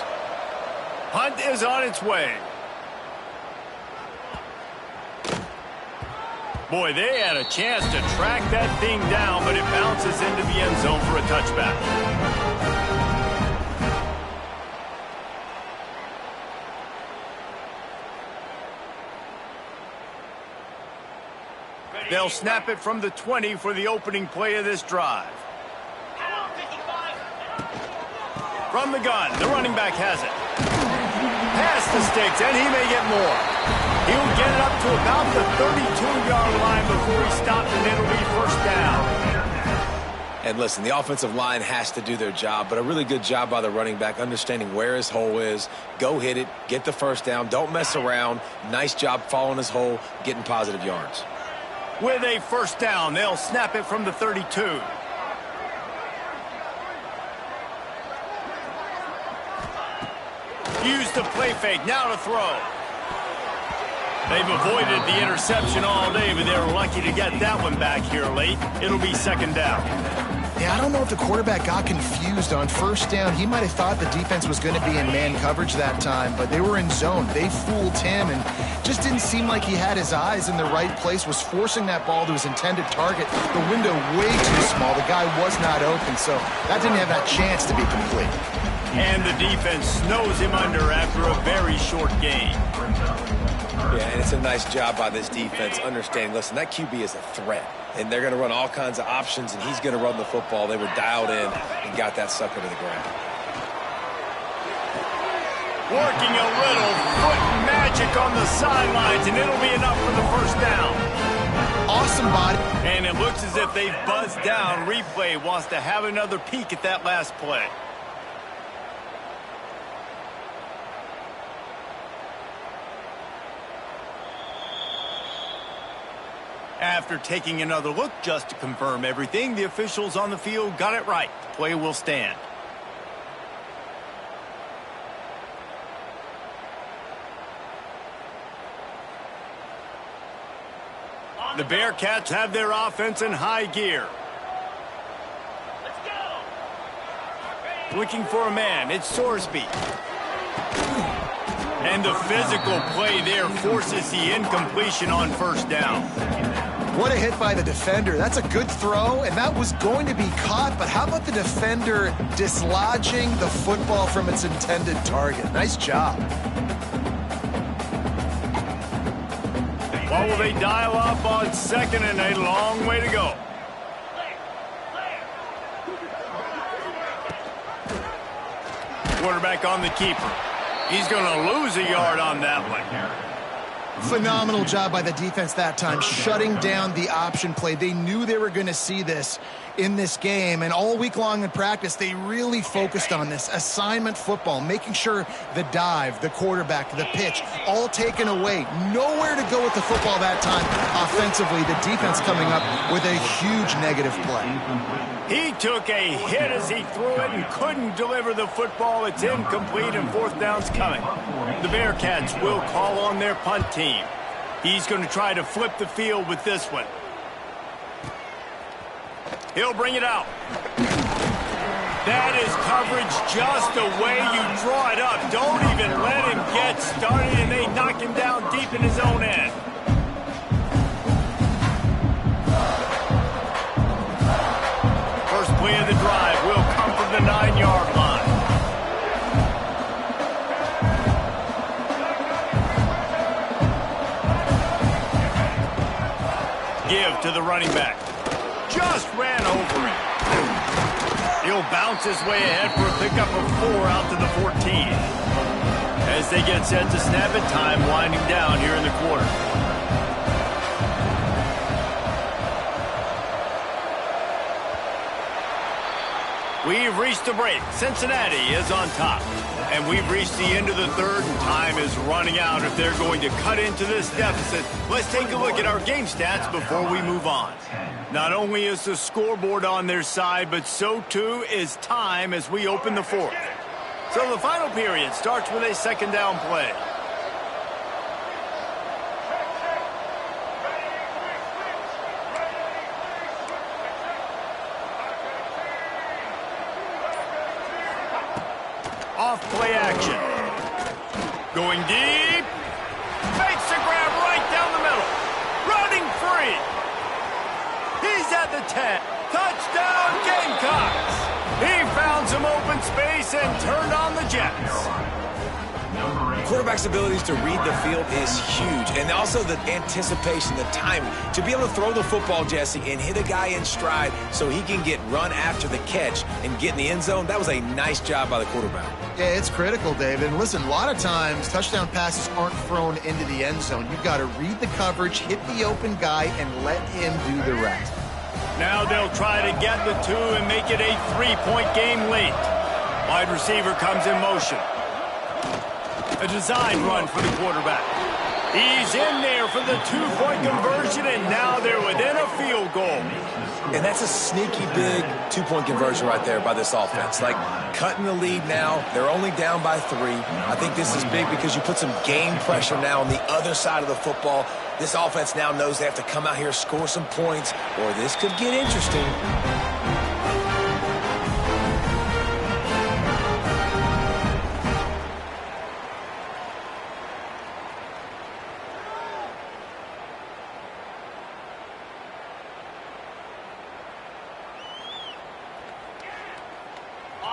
Punt is on its way. Boy, they had a chance to track that thing down, but it bounces into the end zone for a touchback. They'll snap it from the 20 for the opening play of this drive. From the gun, the running back has it. Past the sticks, and he may get more. He'll get it up to about the 32-yard line before he stopped, and it'll be first down. And listen, the offensive line has to do their job, but a really good job by the running back understanding where his hole is. Go hit it, get the first down, don't mess around. Nice job following his hole, getting positive yards. With a first down, they'll snap it from the 32. Use the play fake, now to throw. They've avoided the interception all day, but they're lucky to get that one back here late. It'll be second down. Yeah, I don't know if the quarterback got confused on first down. He might have thought the defense was going to be in man coverage that time, but they were in zone. They fooled him and just didn't seem like he had his eyes in the right place, was forcing that ball to his intended target. The window way too small. The guy was not open, so that didn't have that chance to be complete. And the defense snows him under after a very short game. Yeah, and it's a nice job by this defense understanding, listen, that QB is a threat, and they're going to run all kinds of options, and he's going to run the football. They were dialed in and got that sucker to the ground. Working a little foot magic on the sidelines, and it'll be enough for the first down. Awesome body. And it looks as if they've buzzed down. Replay wants to have another peek at that last play. After taking another look just to confirm everything, the officials on the field got it right. The play will stand. The Bearcats have their offense in high gear. Looking for a man, it's Sorsby. And the physical play there forces the incompletion on first down. What a hit by the defender. That's a good throw, and that was going to be caught, but how about the defender dislodging the football from its intended target? Nice job. What will they dial up on second, and a long way to go? Quarterback on the keeper. He's going to lose a yard on that one. Phenomenal job by the defense that time, shutting down the option play. They knew they were going to see this, in this game, and all week long in practice, they really focused on this assignment football, making sure the dive, the quarterback, the pitch, all taken away. Nowhere to go with the football that time offensively. The defense coming up with a huge negative play. He took a hit as he threw it and couldn't deliver the football. It's incomplete and fourth down's coming. The Bearcats will call on their punt team. He's going to try to flip the field with this one. He'll bring it out. That is coverage just the way you draw it up. Don't even let him get started, and they knock him down deep in his own end. First play of the drive will come from the 9-yard line. Give to the running back. Just ran over it. He'll bounce his way ahead for a pickup of 4 out to the 14. As they get set to snap it, time winding down here in the quarter. We've reached the break. Cincinnati is on top. And we've reached the end of the third, and time is running out if they're going to cut into this deficit. Let's take a look at our game stats before we move on. Not only is the scoreboard on their side, but so too is time as we open the fourth. So the final period starts with a second down play. Off play action. Going deep. Makes the grab right down the middle. Running free. He's at the 10. Touchdown Gamecocks. He found some open space and turned on the Jets. Quarterback's abilities to read the field is huge, and also the anticipation, the timing. To be able to throw the football, Jesse, and hit a guy in stride so he can get run after the catch and get in the end zone, that was a nice job by the quarterback. Yeah, it's critical, David. And listen, a lot of times touchdown passes aren't thrown into the end zone. You've got to read the coverage, hit the open guy, and let him do the rest. Now they'll try to get the 2 and make it a 3-point game late. Wide receiver comes in motion. A design run for the quarterback. He's in there for the 2-point conversion, and now they're within a field goal. And that's a sneaky big 2-point conversion right there by this offense. Like, cutting the lead now. They're only down by 3. I think this is big because you put some game pressure now on the other side of the football. This offense now knows they have to come out here, score some points, or this could get interesting.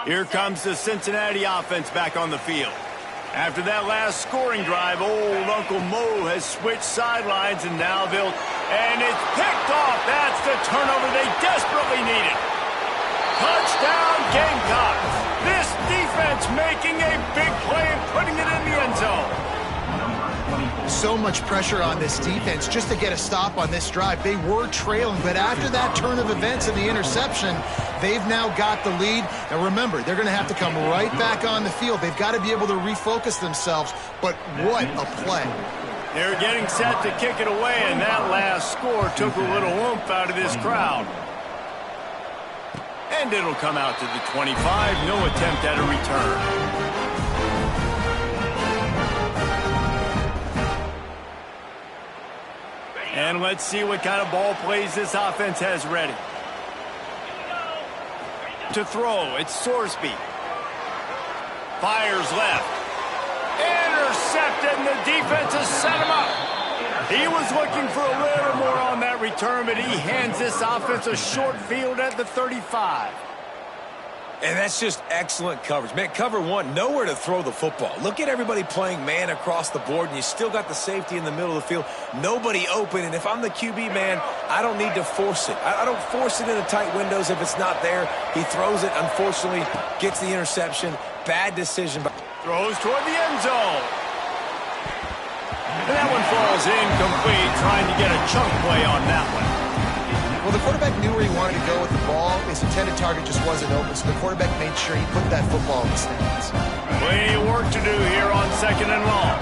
Here comes the Cincinnati offense back on the field. After that last scoring drive, old Uncle Mo has switched sidelines, and now and it's picked off. That's the turnover they desperately needed. Touchdown Gamecocks. This defense making a big play and putting it in the end zone. So much pressure on this defense just to get a stop on this drive. They were trailing, but after that turn of events and the interception, they've now got the lead. Now remember, they're going to have to come right back on the field. They've got to be able to refocus themselves, but what a play. They're getting set to kick it away, and that last score took a little oomph out of this crowd. And it'll come out to the 25. No attempt at a return. And let's see what kind of ball plays this offense has ready. To throw, it's Sorsby. Fires left. Intercepted, and the defense has set him up. He was looking for a little more on that return, but he hands this offense a short field at the 35. And that's just excellent coverage. Man, cover one, nowhere to throw the football. Look at everybody playing man across the board, and you still got the safety in the middle of the field. Nobody open, and if I'm the QB, man, I don't need to force it. I don't force it into tight windows if it's not there. He throws it, unfortunately, gets the interception. Bad decision. Throws toward the end zone. And that one falls incomplete, trying to get a chunk play on that one. Well, the quarterback knew where he wanted to go with the ball. His intended target just wasn't open, so the quarterback made sure he put that football in the stands. Plenty of work to do here on 2nd and long.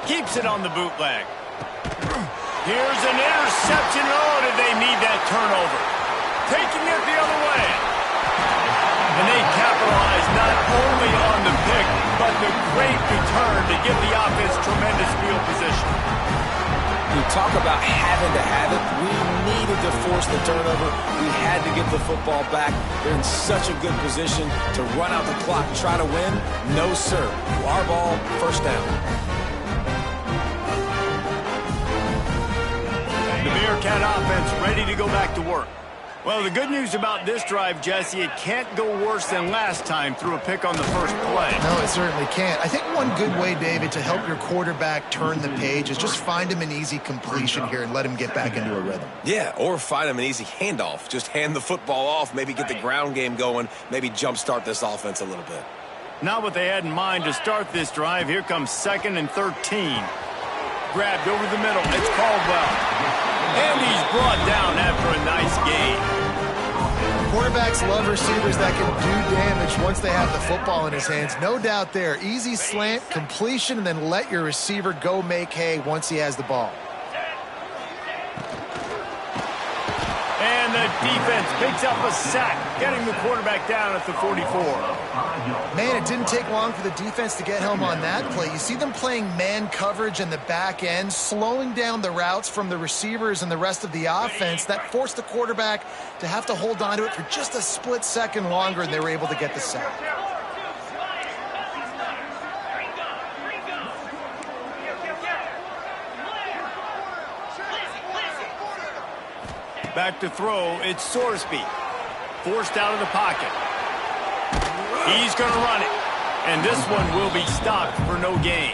Keeps it on the bootleg. Here's an interception. Oh, did they need that turnover? Taking it the other way. And they capitalize not only on the pick, but the great return to give the offense tremendous field position. You talk about having to have it. We needed to force the turnover. We had to get the football back. They're in such a good position to run out the clock, try to win. No, sir. Our ball, first down. The Bearcat offense ready to go back to work. Well, the good news about this drive, Jesse, it can't go worse than last time through a pick on the first play. No, it certainly can't. I think one good way, David, to help your quarterback turn the page is just find him an easy completion here and let him get back into a rhythm. Yeah, or find him an easy handoff. Just hand the football off, maybe get the ground game going, maybe jumpstart this offense a little bit. Not what they had in mind to start this drive. Here comes 2nd and 13. Grabbed over the middle. It's Caldwell. And he's brought down after a nice gain. Quarterbacks love receivers that can do damage once they have the football in his hands. No doubt there. Easy slant, completion, and then let your receiver go make hay once he has the ball. And the defense picks up a sack, getting the quarterback down at the 44. Man, it didn't take long for the defense to get home on that play. You see them playing man coverage in the back end, slowing down the routes from the receivers and the rest of the offense. That forced the quarterback to have to hold on to it for just a split second longer, and they were able to get the sack. Back to throw, it's Sorsby. Forced out of the pocket. He's going to run it. And this one will be stopped for no gain.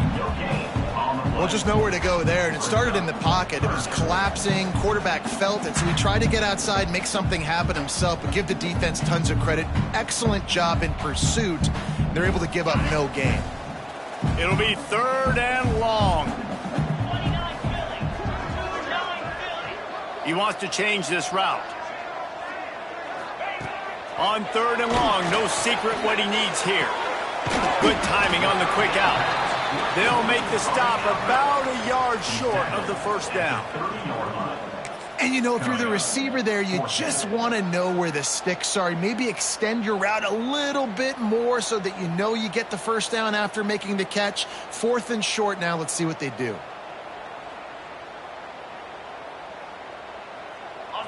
Well, just nowhere to go there. And it started in the pocket. It was collapsing. Quarterback felt it. So he tried to get outside, make something happen himself, but give the defense tons of credit. Excellent job in pursuit. They're able to give up no gain. It'll be 3rd and long. He wants to change this route. On 3rd and long, no secret what he needs here. Good timing on the quick out. They'll make the stop about a yard short of the first down. And, you know, if you're the receiver there, you just want to know where the sticks are. Maybe extend your route a little bit more so that you know you get the first down after making the catch. 4th and short now. Let's see what they do.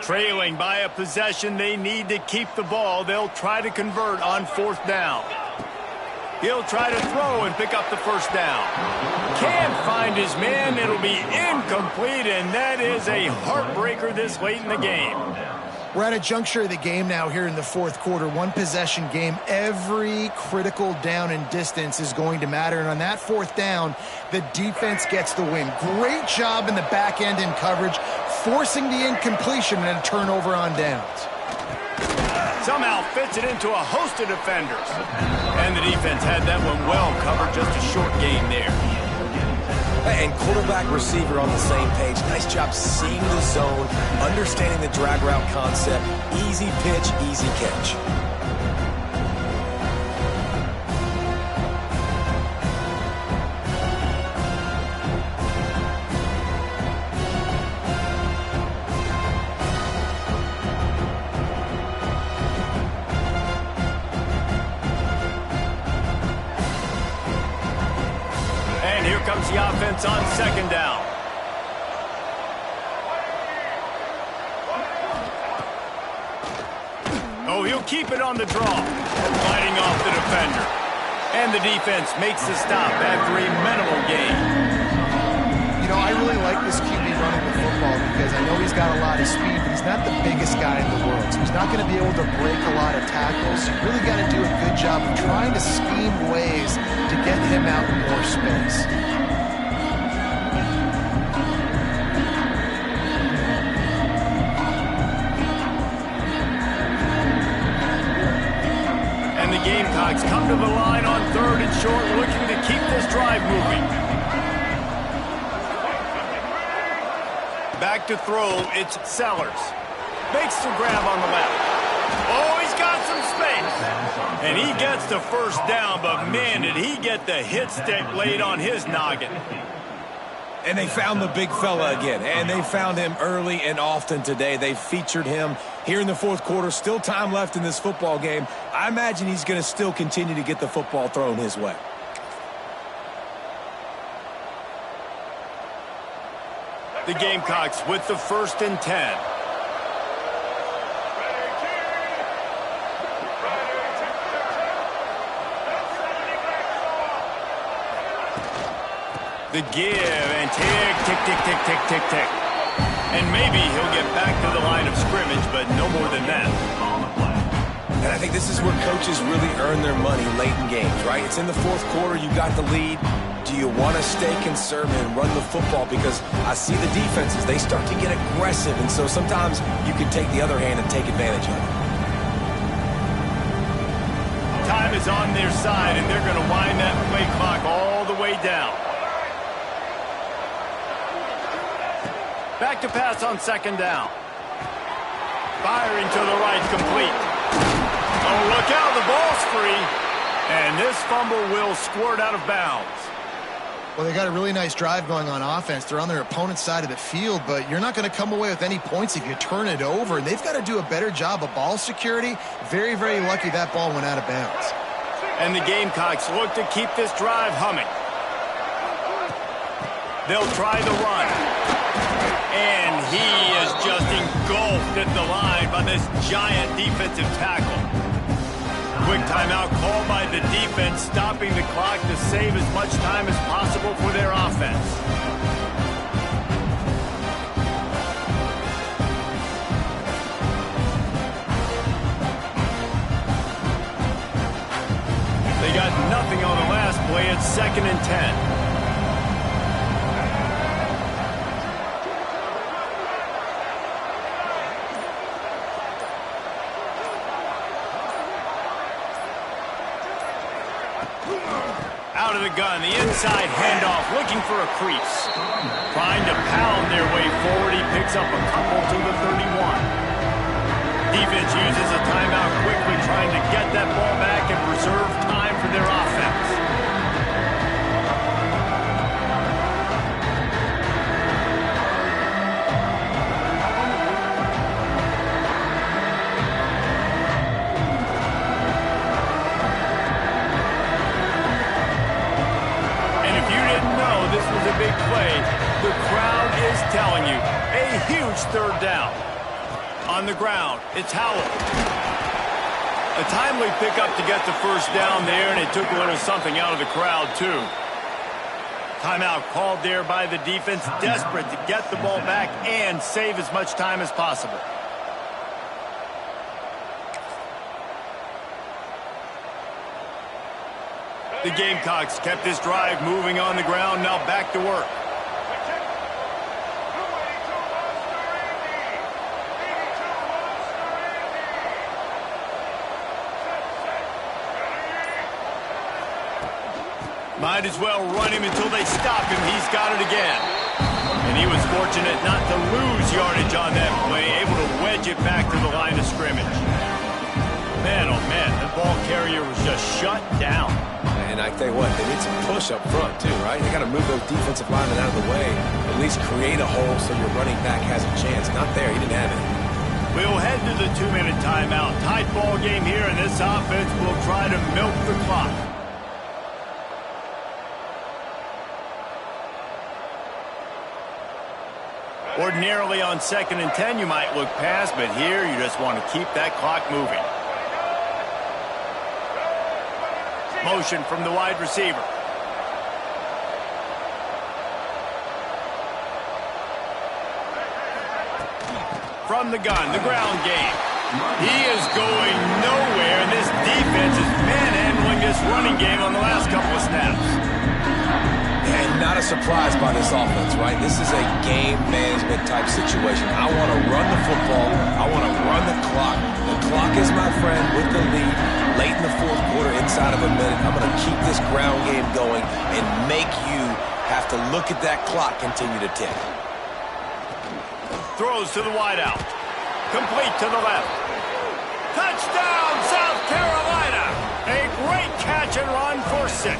Trailing by a possession, they need to keep the ball. They'll try to convert on 4th down. He'll try to throw and pick up the first down. Can't find his man. It'll be incomplete, and that is a heartbreaker this late in the game. We're at a juncture of the game now here in the 4th quarter. One possession game. Every critical down and distance is going to matter. And on that 4th down, the defense gets the win. Great job in the back end in coverage, forcing the incompletion and a turnover on downs. Somehow fits it into a host of defenders. And the defense had that one well covered. Just a short gain there. And quarterback, receiver on the same page. Nice job seeing the zone, understanding the drag route concept. Easy pitch, easy catch. Comes the offense on 2nd down. Oh, he'll keep it on the draw. Fighting off the defender. And the defense makes the stop after a minimal gain. You know, I really like this QB running the football because I know he's got a lot of speed, but he's not the biggest guy in the world. So he's not going to be able to break a lot of tackles. So you really got to do a good job of trying to scheme ways to get him out in more space. Gamecocks come to the line on 3rd and short, looking to keep this drive moving. Back to throw, it's Sellers. Makes the grab on the left. Oh, he's got some space. And he gets the first down, but man, did he get the hit stick laid on his noggin. And they found the big fella again, and they found him early and often today. They featured him here in the fourth quarter. Still time left in this football game. I imagine he's going to still continue to get the football thrown his way. The Gamecocks with the 1st and 10. The give and tick, tick, tick, tick, tick, tick, tick. And maybe he'll get back to the line of scrimmage, but no more than that. And I think this is where coaches really earn their money late in games, right? It's in the fourth quarter. You got the lead. Do you want to stay conservative and run the football? Because I see the defenses, they start to get aggressive. And so sometimes you can take the other hand and take advantage of it. Time is on their side, and they're going to wind that play clock all the way down. Back to pass on 2nd down. Firing to the right, complete. Oh, look out, the ball's free. And this fumble will squirt out of bounds. Well, they got a really nice drive going on offense. They're on their opponent's side of the field, but you're not going to come away with any points if you turn it over. And they've got to do a better job of ball security. Very, very lucky that ball went out of bounds. And the Gamecocks look to keep this drive humming. They'll try the run. And he is just engulfed at the line by this giant defensive tackle. Quick timeout called by the defense, stopping the clock to save as much time as possible for their offense. They got nothing on the last play. It's 2nd and 10. Out of the gun, the inside handoff, looking for a crease. Trying to pound their way forward, he picks up a couple to the 31. Defense uses a timeout quickly, trying to get that ball back and preserve time for their offense. A big play. The crowd is telling you a huge 3rd down. On the ground, it's Howell. A timely pickup to get the 1st down there, and it took a little something out of the crowd too. Timeout called there by the defense, desperate to get the ball back and save as much time as possible. The Gamecocks kept this drive moving on the ground, now back to work. Might as well run him until they stop him. He's got it again. And he was fortunate not to lose yardage on that play, able to wedge it back to the line of scrimmage. Man, oh man, the ball carrier was just shut down. And I tell you what, they need some push up front too, right? They got to move those defensive linemen out of the way, at least create a hole so your running back has a chance. Not there, he didn't have it. We'll head to the 2-minute timeout. Tight ball game here, and this offense will try to milk the clock. Ordinarily on 2nd and 10, you might look past, but here you just want to keep that clock moving. Motion from the wide receiver. From the gun, the ground game. He is going nowhere, and this defense is manhandling this running game on the last couple of snaps. And not a surprise by this offense, right? This is a game management type situation. I want to run the football. I want to run the clock. The clock is my friend with the lead. Late in the fourth quarter, inside of a minute, I'm going to keep this ground game going and make you have to look at that clock continue to tick. Throws to the wideout. Complete to the left. Touchdown, South Carolina! A great catch and run for 6.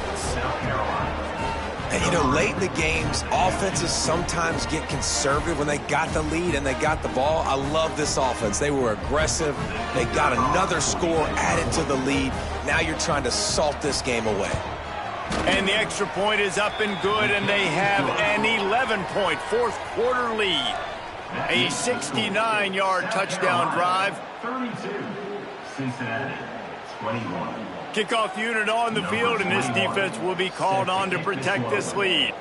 And, you know, late in the games, offenses sometimes get conservative when they got the lead and they got the ball. I love this offense. They were aggressive. They got another score added to the lead. Now you're trying to salt this game away. And the extra point is up and good, and they have an 11-point fourth quarter lead. A 69-yard touchdown drive. 32, Cincinnati, 21. Kickoff unit on the field, and this defense will be called on to protect this lead.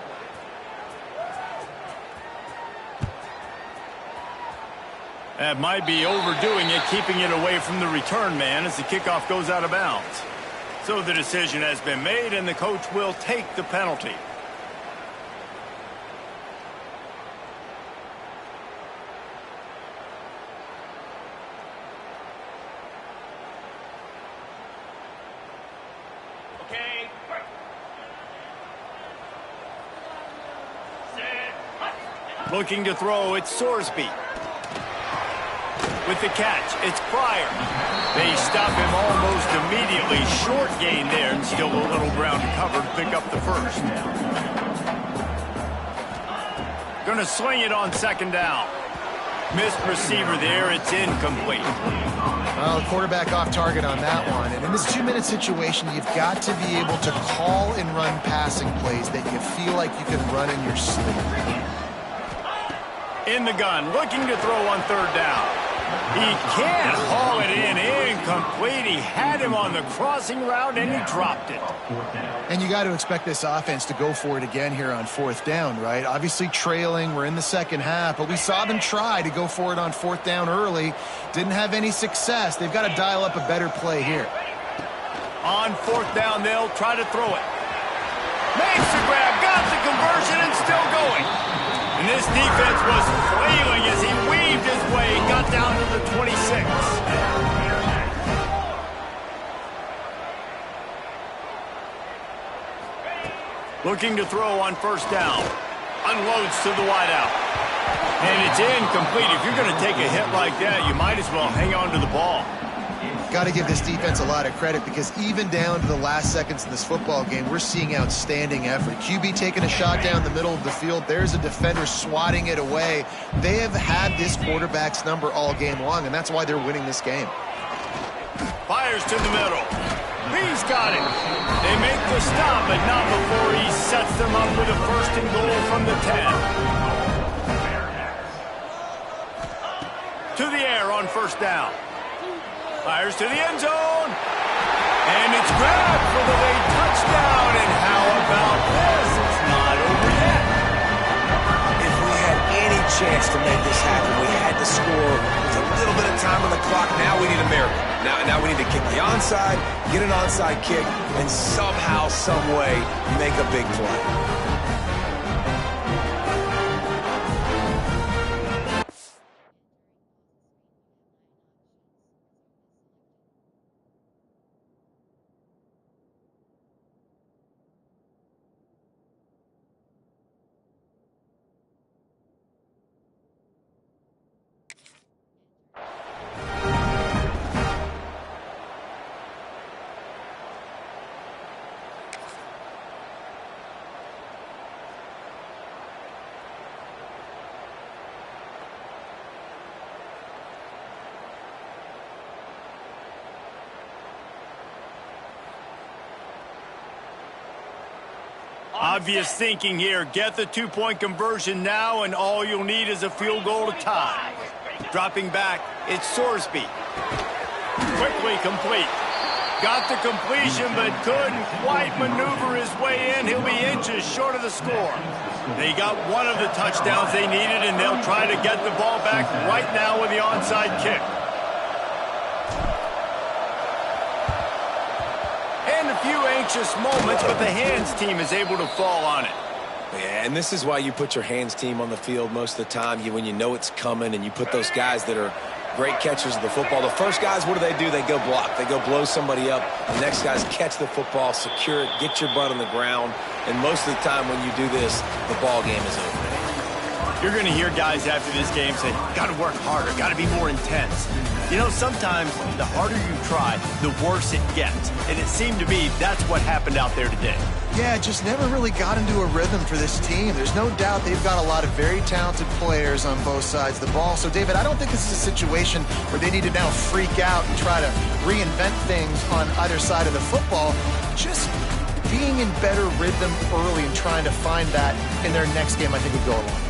That might be overdoing it, keeping it away from the return man as the kickoff goes out of bounds. So the decision has been made, and the coach will take the penalty. Looking to throw, it's Sorsby. With the catch, it's Pryor. They stop him almost immediately. Short gain there, and still a little ground to cover to pick up the first. Gonna swing it on second down. Missed receiver there, it's incomplete. Well, the quarterback off target on that one. And in this 2-minute situation, you've got to be able to call and run passing plays that you feel like you can run in your sleep. In the gun, looking to throw on third down. He can't haul it in. Incomplete. He had him on the crossing route, and he dropped it. And you got to expect this offense to go for it again here on fourth down, right? Obviously trailing. We're in the second half, but we saw them try to go for it on fourth down early. Didn't have any success. They've got to dial up a better play here. On fourth down, they'll try to throw it. Makes the grab, got the conversion, and still going. And this defense was flailing as he weaved his way, got down to the 26. Looking to throw on first down. Unloads to the wideout. And it's incomplete. If you're going to take a hit like that, you might as well hang on to the ball. Got to give this defense a lot of credit because even down to the last seconds in this football game, we're seeing outstanding effort. QB taking a shot down the middle of the field. There's a defender swatting it away. They have had this quarterback's number all game long, and that's why they're winning this game. Fires to the middle. He's got it. They make the stop, but not before he sets them up with a first and goal from the 10. To the air on first down. Fires to the end zone. And it's grabbed for the late touchdown. And how about this? It's not over yet. If we had any chance to make this happen, we had to score with a little bit of time on the clock. Now we need a miracle. Now we need to kick the onside, get an onside kick, and somehow, some way, make a big play. Obvious thinking here. Get the two-point conversion now, and all you'll need is a field goal to tie. Dropping back, it's Sorsby. Quickly complete. Got the completion, but couldn't quite maneuver his way in. He'll be inches short of the score. They got one of the touchdowns they needed, and they'll try to get the ball back right now with the onside kick. And a few anxious moments, but the hands team is able to fall on it. Yeah, and this is why you put your hands team on the field most of the time. When you know it's coming, and you put those guys that are great catchers of the football. The first guys, what do? They go block. They go blow somebody up. The next guys catch the football, secure it, get your butt on the ground. And most of the time when you do this, the ball game is over. You're going to hear guys after this game say, got to work harder, got to be more intense. You know, sometimes the harder you try, the worse it gets. And it seemed to me that's what happened out there today. Yeah, just never really got into a rhythm for this team. There's no doubt they've got a lot of very talented players on both sides of the ball. So, David, I don't think this is a situation where they need to now freak out and try to reinvent things on either side of the football. Just being in better rhythm early and trying to find that in their next game, I think would go a long way.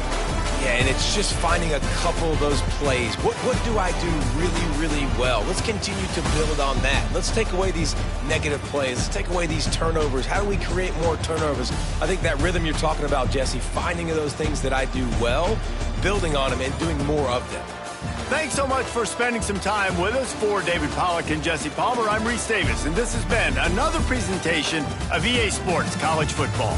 Yeah, and it's just finding a couple of those plays. What do I do really, really well? Let's continue to build on that. Let's take away these negative plays. Let's take away these turnovers. How do we create more turnovers? I think that rhythm you're talking about, Jesse, finding those things that I do well, building on them, and doing more of them. Thanks so much for spending some time with us. For David Pollack and Jesse Palmer, I'm Reese Davis, and this has been another presentation of EA Sports College Football.